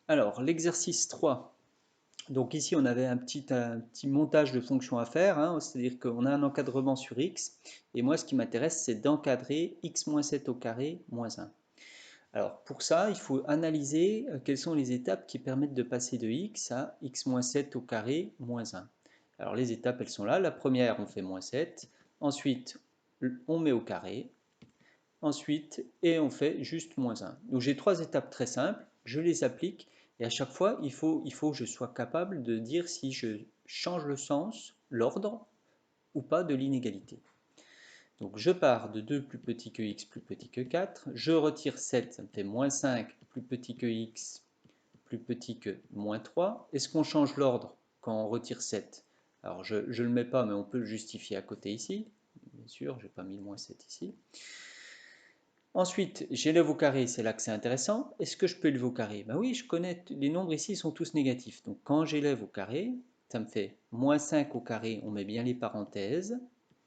Alors, l'exercice 3. Donc ici, on avait un petit montage de fonctions à faire, hein, c'est-à-dire qu'on a un encadrement sur x, et moi, ce qui m'intéresse, c'est d'encadrer x-7 au carré moins 1. Alors, pour ça, il faut analyser quelles sont les étapes qui permettent de passer de x à x-7 au carré moins 1. Alors, les étapes, elles sont là. La première, on fait moins 7. Ensuite, on met au carré. Ensuite, et on fait juste moins 1. Donc j'ai trois étapes très simples, je les applique, et à chaque fois, il faut que je sois capable de dire si je change le sens, l'ordre, ou pas de l'inégalité. Donc je pars de 2 plus petit que x plus petit que 4, je retire 7, ça me fait moins 5 plus petit que x plus petit que moins 3. Est-ce qu'on change l'ordre quand on retire 7? Alors je ne le mets pas, mais on peut le justifier à côté ici. Bien sûr, je n'ai pas mis le moins 7 ici. Ensuite, j'élève au carré, c'est là que c'est intéressant. Est-ce que je peux élever au carré? Ben oui, je connais, les nombres ici sont tous négatifs. Donc quand j'élève au carré, ça me fait moins 5 au carré, on met bien les parenthèses,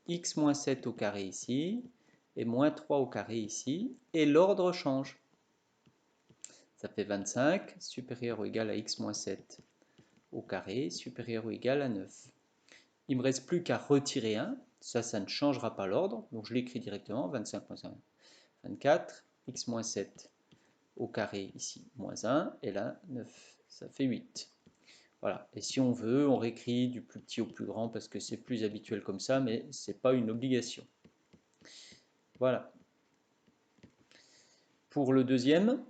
x moins 7 au carré ici, et moins 3 au carré ici, et l'ordre change. Ça fait 25, supérieur ou égal à x moins 7 au carré, supérieur ou égal à 9. Il ne me reste plus qu'à retirer 1, ça ne changera pas l'ordre, donc je l'écris directement, 25 moins 1. 24, x moins 7 au carré ici, moins 1, et là 9, ça fait 8. Voilà, et si on veut, on réécrit du plus petit au plus grand parce que c'est plus habituel comme ça, mais ce n'est pas une obligation. Voilà. Pour le deuxième,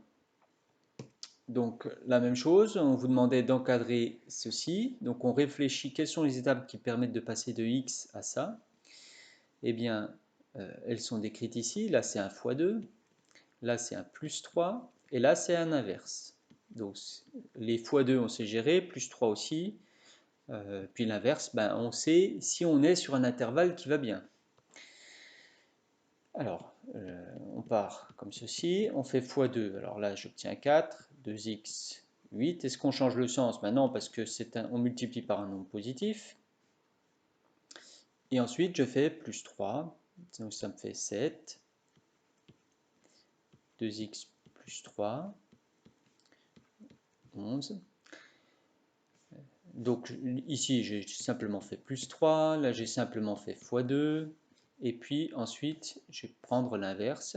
donc la même chose, on vous demandait d'encadrer ceci, donc on réfléchit quelles sont les étapes qui permettent de passer de x à ça. Eh bien, elles sont décrites ici, là c'est un x 2, là c'est un plus 3, et là c'est un inverse. Donc les x2 on sait gérer, plus 3 aussi, puis l'inverse, ben, on sait si on est sur un intervalle qui va bien. Alors, on part comme ceci, on fait x2, alors là j'obtiens 4, 2x, 8. Est-ce qu'on change le sens? Ben non, parce que on multiplie par un nombre positif. Et ensuite je fais plus 3, donc ça me fait 7, 2x plus 3, 11. Donc ici j'ai simplement fait plus 3, là j'ai simplement fait x2, et puis ensuite je vais prendre l'inverse.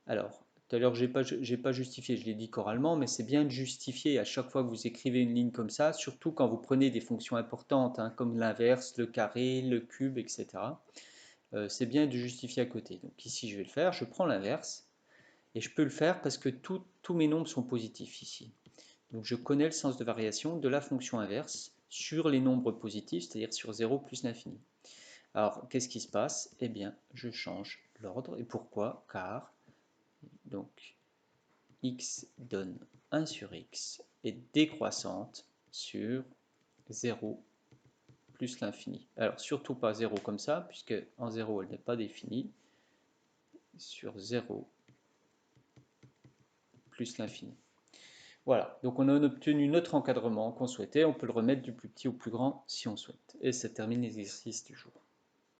Alors tout à l'heure j'ai pas justifié, je l'ai dit oralement, mais c'est bien de justifier à chaque fois que vous écrivez une ligne comme ça, surtout quand vous prenez des fonctions importantes, hein, comme l'inverse, le carré, le cube, etc. C'est bien de justifier à côté. Donc ici je vais le faire, je prends l'inverse, et je peux le faire parce que tous mes nombres sont positifs ici. Donc je connais le sens de variation de la fonction inverse sur les nombres positifs, c'est-à-dire sur 0 plus l'infini. Alors, qu'est-ce qui se passe? Eh bien, je change l'ordre. Et pourquoi? Car, donc, x donne 1 sur x est décroissante sur 0 plus l'infini. Alors, surtout pas 0 comme ça, puisque en 0, elle n'est pas définie, sur 0 plus l'infini. Voilà, donc on a obtenu notre encadrement qu'on souhaitait, on peut le remettre du plus petit au plus grand si on souhaite. Et ça termine l'exercice du jour.